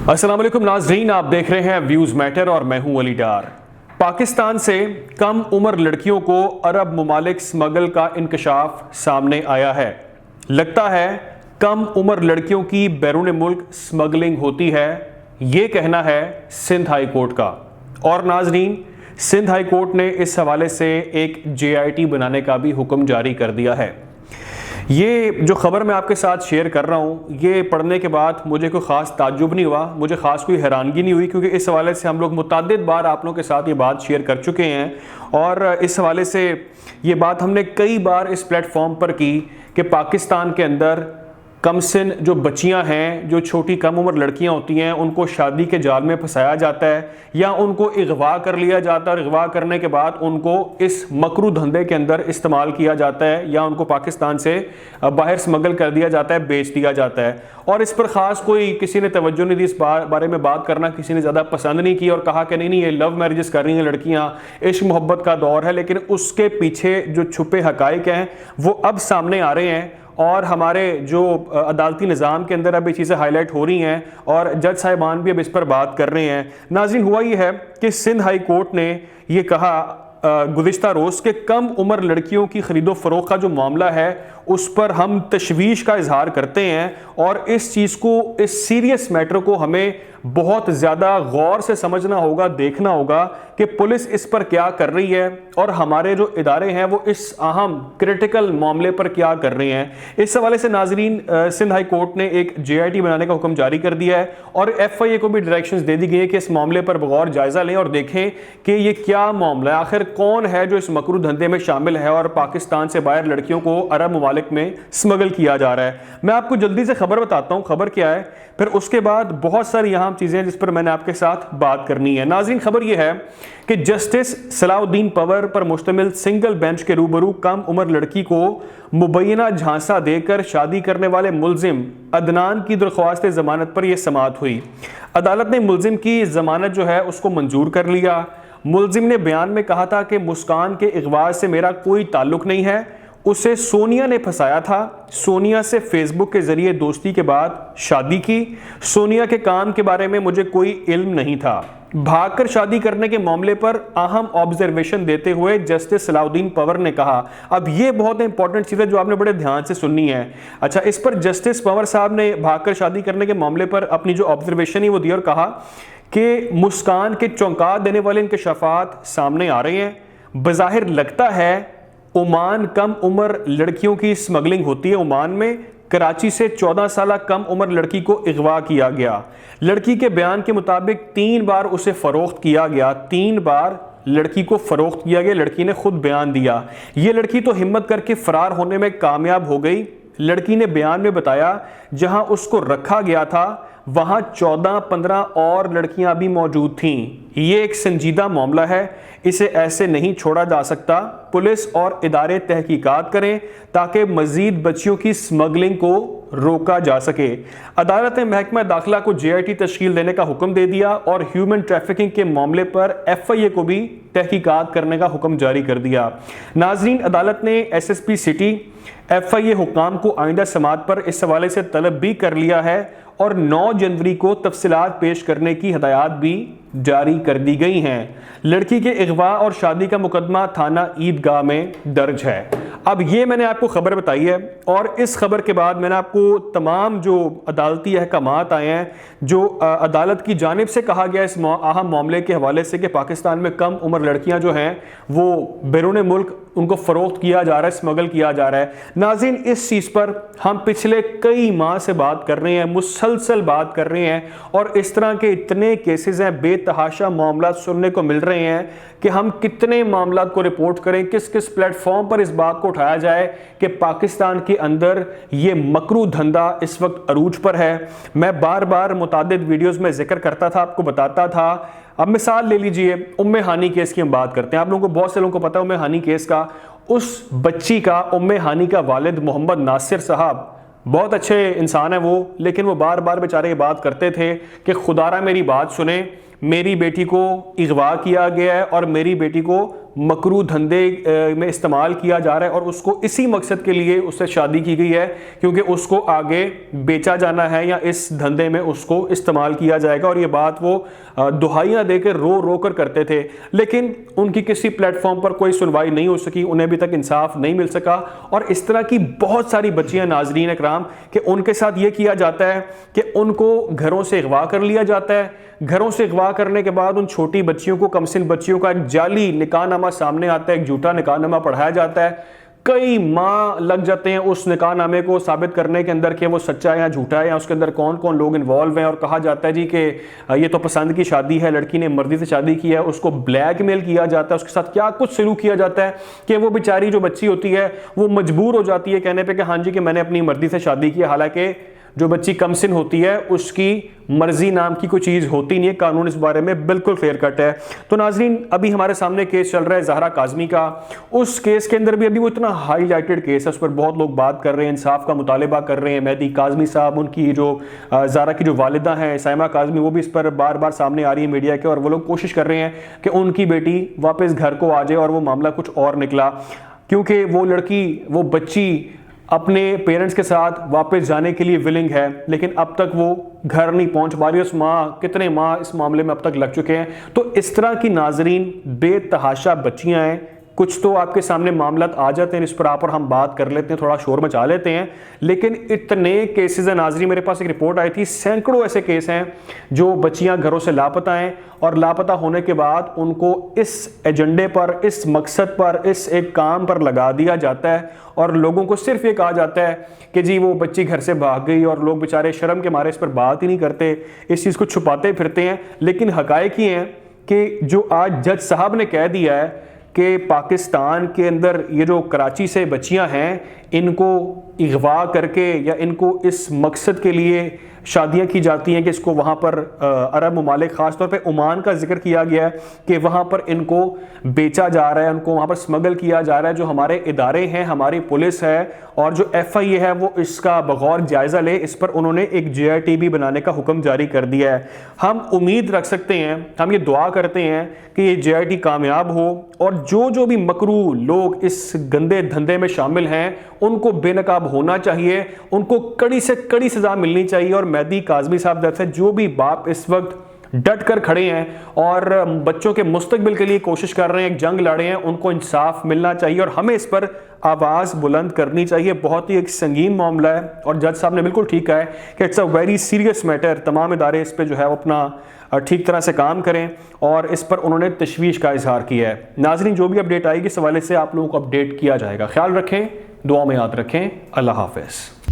السلام علیکم ناظرین، آپ دیکھ رہے ہیں ویوز میٹر اور میں ہوں علی ڈار۔ پاکستان سے کم عمر لڑکیوں کو عرب ممالک سمگل کا انکشاف سامنے آیا ہے۔ لگتا ہے کم عمر لڑکیوں کی بیرون ملک سمگلنگ ہوتی ہے، یہ کہنا ہے سندھ ہائی کورٹ کا۔ اور ناظرین، سندھ ہائی کورٹ نے اس حوالے سے ایک JIT بنانے کا بھی حکم جاری کر دیا ہے۔ یہ جو خبر میں آپ کے ساتھ شیئر کر رہا ہوں، یہ پڑھنے کے بعد مجھے کوئی خاص تعجب نہیں ہوا، مجھے خاص کوئی حیرانگی نہیں ہوئی، کیونکہ اس حوالے سے ہم لوگ متعدد بار آپ لوگوں کے ساتھ یہ بات شیئر کر چکے ہیں، اور اس حوالے سے یہ بات ہم نے کئی بار اس پلیٹ فارم پر کی کہ پاکستان کے اندر کم سن جو بچیاں ہیں، جو چھوٹی کم عمر لڑکیاں ہوتی ہیں، ان کو شادی کے جال میں پھنسایا جاتا ہے یا ان کو اغوا کر لیا جاتا ہے، اور اغوا کرنے کے بعد ان کو اس مکرو دھندے کے اندر استعمال کیا جاتا ہے یا ان کو پاکستان سے باہر سمگل کر دیا جاتا ہے، بیچ دیا جاتا ہے۔ اور اس پر خاص کوئی کسی نے توجہ نہیں دی، اس بارے میں بات کرنا کسی نے زیادہ پسند نہیں کی، اور کہا کہ نہیں یہ لو میرجز کر رہی ہیں لڑکیاں، عشق محبت کا دور ہے۔ لیکن اس کے پیچھے جو چھپے حقائق ہیں وہ اب سامنے آ رہے ہیں، اور ہمارے جو عدالتی نظام کے اندر اب یہ چیزیں ہائی لائٹ ہو رہی ہیں، اور جج صاحبان بھی اب اس پر بات کر رہے ہیں۔ ناظرین، ہوا یہ ہے کہ سندھ ہائی کورٹ نے یہ کہا گزشتہ روز کہ کم عمر لڑکیوں کی خرید و فروخت کا جو معاملہ ہے اس پر ہم تشویش کا اظہار کرتے ہیں، اور اس چیز کو، اس سیریس میٹر کو ہمیں بہت زیادہ غور سے سمجھنا ہوگا، دیکھنا ہوگا کہ پولیس اس پر کیا کر رہی ہے اور ہمارے جو ادارے ہیں وہ اس اہم کرٹیکل معاملے پر کیا کر رہے ہیں۔ اس حوالے سے ناظرین، سندھ ہائی کورٹ نے ایک JIT بنانے کا حکم جاری کر دیا ہے، اور FIA کو بھی ڈائریکشنز دے دی گئی ہیں کہ اس معاملے پر بغور جائزہ لیں اور دیکھیں کہ یہ کیا معاملہ ہے، آخر کون ہے جو اس مکرو دھندے میں شامل ہے اور پاکستان سے باہر لڑکیوں کو عرب ممالک میں سمگل کیا جا رہا ہے۔ میں آپ کو جلدی سے خبر بتاتا ہوں، خبر کیا ہے، پھر اس کے بعد بہت ساری یہاں چیزیں جس پر میں نے آپ کے ساتھ بات کرنی ہے۔ ناظرین، خبر یہ ہے کہ جسٹس صلاح الدین پور پر مشتمل سنگل بینچ کے روبرو کم عمر لڑکی کو مبینہ جھانسا دے کر شادی کرنے والے ملزم عدنان کی درخواست ضمانت پر یہ سماعت ہوئی۔ عدالت نے ملزم کی ضمانت جو ہے اس کو منظور کر لیا۔ ملزم نے بیان میں کہا تھا کہ مسکان کے اغوا سے میرا کوئی تعلق نہیں ہے، اسے سونیا نے پھنسایا تھا، سونیا سے فیس بک کے ذریعے دوستی کے بعد شادی کی، سونیا کے کام کے بارے میں مجھے کوئی علم نہیں تھا۔ بھاگ کر شادی کرنے کے معاملے پر اہم آبزرویشن دیتے ہوئے جسٹس صلاح الدین پور نے کہا، اب یہ بہت امپورٹنٹ چیز ہے جو آپ نے بڑے دھیان سے سننی ہے۔ اچھا، اس پر جسٹس پور صاحب نے بھاگ کر شادی کرنے کے معاملے پر اپنی جو آبزرویشن ہی وہ دی اور کہا کہ مسکان کے چونکا دینے والے انکشافات سامنے آ رہے ہیں۔ بظاہر لگتا ہے عمان کم عمر لڑکیوں کی سمگلنگ ہوتی ہے۔ عمان میں کراچی سے 14 سالہ کم عمر لڑکی کو اغوا کیا گیا۔ لڑکی کے بیان کے مطابق 3 بار اسے فروخت کیا گیا، 3 بار لڑکی کو فروخت کیا گیا، لڑکی نے خود بیان دیا۔ یہ لڑکی تو ہمت کر کے فرار ہونے میں کامیاب ہو گئی۔ لڑکی نے بیان میں بتایا جہاں اس کو رکھا گیا تھا وہاں 14-15 اور لڑکیاں بھی موجود تھیں۔ یہ ایک سنجیدہ معاملہ ہے، اسے ایسے نہیں چھوڑا جا سکتا۔ پولیس اور ادارے تحقیقات کریں تاکہ مزید بچیوں کی سمگلنگ کو روکا جا سکے۔ عدالت نے محکمہ داخلہ کو JIT تشکیل دینے کا حکم دے دیا اور ہیومن ٹریفکنگ کے معاملے پر FIA کو بھی تحقیقات کرنے کا حکم جاری کر دیا۔ ناظرین، عدالت نے SSP سٹی، FIA حکام کو آئندہ سماعت پر اس حوالے سے طلب بھی کر لیا ہے، اور 9 جنوری کو تفصیلات پیش کرنے کی ہدایات بھی جاری کر دی گئی ہیں۔ لڑکی کے اغوا اور شادی کا مقدمہ تھانہ عیدگاہ میں درج ہے۔ اب یہ میں نے آپ کو خبر بتائی ہے، اور اس خبر کے بعد میں نے آپ کو تمام جو عدالتی احکامات آئے ہیں، جو عدالت کی جانب سے کہا گیا اس اہم معاملے کے حوالے سے کہ پاکستان میں کم عمر لڑکیاں جو ہیں وہ بیرون ملک ان کو فروخت کیا جا رہا ہے، سمگل کیا جا رہا ہے۔ ناظرین، اس چیز پر ہم پچھلے کئی ماہ سے بات کر رہے ہیں، مسلسل بات کر رہے ہیں، اور اس طرح کے اتنے کیسز ہیں، بے تحاشا معاملات سننے کو مل رہے ہیں کہ ہم کتنے معاملات کو رپورٹ کریں، کس کس پلیٹ فارم پر اس بات کو اٹھایا جائے کہ پاکستان کے اندر یہ مکرو دھندا اس وقت عروج پر ہے۔ میں بار بار متعدد ویڈیوز میں ذکر کرتا تھا، آپ کو بتاتا تھا۔ اب مثال لے لیجئے ام ہانی کیس کی ہم بات کرتے ہیں۔ آپ لوگوں کو، بہت سے لوگوں کو پتا ہے ام ہانی کیس کا، اس بچی کا، ام ہانی کا والد محمد ناصر صاحب بہت اچھے انسان ہیں وہ، لیکن وہ بار بار بیچارے یہ بات کرتے تھے کہ خدا را میری بات سنیں، میری بیٹی کو اغوا کیا گیا ہے اور میری بیٹی کو مکروہ دھندے میں استعمال کیا جا رہا ہے اور اس کو اسی مقصد کے لیے اس سے شادی کی گئی ہے کیونکہ اس کو آگے بیچا جانا ہے یا اس دھندے میں اس کو استعمال کیا جائے گا. اور یہ بات وہ دہائیاں دے کے رو رو کر کرتے تھے, لیکن ان کی کسی پلیٹ فارم پر کوئی سنوائی نہیں ہو سکی, انہیں ابھی تک انصاف نہیں مل سکا. اور اس طرح کی بہت ساری بچیاں ناظرین اکرام کہ ان کے ساتھ یہ کیا جاتا ہے کہ ان کو گھروں سے اغوا کر لیا جاتا ہے. گھروں سے اغوا کرنے کے بعد ان چھوٹی بچیوں کو, کم سن بچیوں کا ایک جعلی نکاح نامہ سامنے آتا ہے, ایک جھوٹا نکاح نامہ پڑھایا جاتا ہے. کئی ماہ لگ جاتے ہیں اس نکاح نامے کو ثابت کرنے کے اندر کہ وہ سچا ہے یا جھوٹا ہے, یا اس کے اندر کون کون لوگ انوالو ہیں. اور کہا جاتا ہے جی کہ یہ تو پسند کی شادی ہے, لڑکی نے مرضی سے شادی کی ہے. اس کو بلیک میل کیا جاتا ہے, اس کے ساتھ کیا کچھ سلوک کیا جاتا ہے کہ وہ بیچاری جو بچی ہوتی ہے وہ مجبور ہو جاتی ہے کہنے پہ کہ ہاں جی کہ میں نے اپنی مرضی سے شادی کی, حالانکہ جو بچی کم سن ہوتی ہے اس کی مرضی نام کی کوئی چیز ہوتی نہیں ہے. قانون اس بارے میں بالکل کلیئر کٹ ہے. تو ناظرین ابھی ہمارے سامنے کیس چل رہا ہے زہرا کاظمی کا. اس کیس کے اندر بھی ابھی وہ اتنا ہائی لائٹڈ کیس ہے, اس پر بہت لوگ بات کر رہے ہیں, انصاف کا مطالبہ کر رہے ہیں. مہدی کاظمی صاحب, ان کی جو زہرا کی جو والدہ ہیں سائمہ کاظمی, وہ بھی اس پر بار بار سامنے آ رہی ہے میڈیا کے, اور وہ لوگ کوشش کر رہے ہیں کہ ان کی بیٹی واپس گھر کو آ جائے. اور وہ معاملہ کچھ اور نکلا کیونکہ وہ لڑکی, وہ بچی اپنے پیرنٹس کے ساتھ واپس جانے کے لیے ولنگ ہے, لیکن اب تک وہ گھر نہیں پہنچ پا رہی. اس کتنے ماہ اس معاملے میں اب تک لگ چکے ہیں. تو اس طرح کی ناظرین بے تحاشا بچیاں ہیں. کچھ تو آپ کے سامنے معاملات آ جاتے ہیں, اس پر آپ اور ہم بات کر لیتے ہیں, تھوڑا شور مچا لیتے ہیں, لیکن اتنے کیسز ہیں ناظرین. میرے پاس ایک رپورٹ آئی تھی, سینکڑوں ایسے کیس ہیں جو بچیاں گھروں سے لاپتہ ہیں, اور لاپتہ ہونے کے بعد ان کو اس ایجنڈے پر, اس مقصد پر, اس ایک کام پر لگا دیا جاتا ہے, اور لوگوں کو صرف یہ کہا جاتا ہے کہ جی وہ بچی گھر سے بھاگ گئی, اور لوگ بیچارے شرم کے مارے اس پر بات ہی نہیں کرتے, اس چیز کو چھپاتے پھرتے ہیں. لیکن حقائق یہ ہیں کہ جو آج جج صاحب نے کہہ دیا ہے کہ پاکستان کے اندر یہ جو کراچی سے بچیاں ہیں ان کو اغوا کر کے یا ان کو اس مقصد کے لیے شادیاں کی جاتی ہیں کہ اس کو وہاں پر عرب ممالک, خاص طور پہ عمان کا ذکر کیا گیا ہے کہ وہاں پر ان کو بیچا جا رہا ہے, ان کو وہاں پر سمگل کیا جا رہا ہے. جو ہمارے ادارے ہیں, ہماری پولیس ہے اور جو FIA ہے وہ اس کا بغور جائزہ لے. اس پر انہوں نے ایک JIT بھی بنانے کا حکم جاری کر دیا ہے. ہم امید رکھ سکتے ہیں, ہم یہ دعا کرتے ہیں کہ یہ JIT کامیاب ہو, اور جو بھی مکروہ لوگ اس گندے دھندے میں شامل ہیں ان کو بے نقاب ہونا چاہیے, ان کو کڑی سے کڑی سزا ملنی چاہیے. اور مہدی کاظمی صاحب جیسے جو بھی باپ اس وقت ڈٹ کر کھڑے ہیں اور بچوں کے مستقبل کے لیے کوشش کر رہے ہیں, ایک جنگ لڑے ہیں, ان کو انصاف ملنا چاہیے اور ہمیں اس پر آواز بلند کرنی چاہیے. بہت ہی ایک سنگین معاملہ ہے, اور جج صاحب نے بالکل ٹھیک کہا ہے کہ it's a very serious matter. تمام ادارے اس پہ جو ہے وہ اپنا ٹھیک طرح سے کام کریں, اور اس پر انہوں نے تشویش کا اظہار کیا ہے. ناظرین جو بھی اپڈیٹ آئے گی اس حوالے سے آپ لوگوں کو اپڈیٹ کیا جائے گا. خیال رکھیں, دعا میں یاد رکھیں. اللہ حافظ.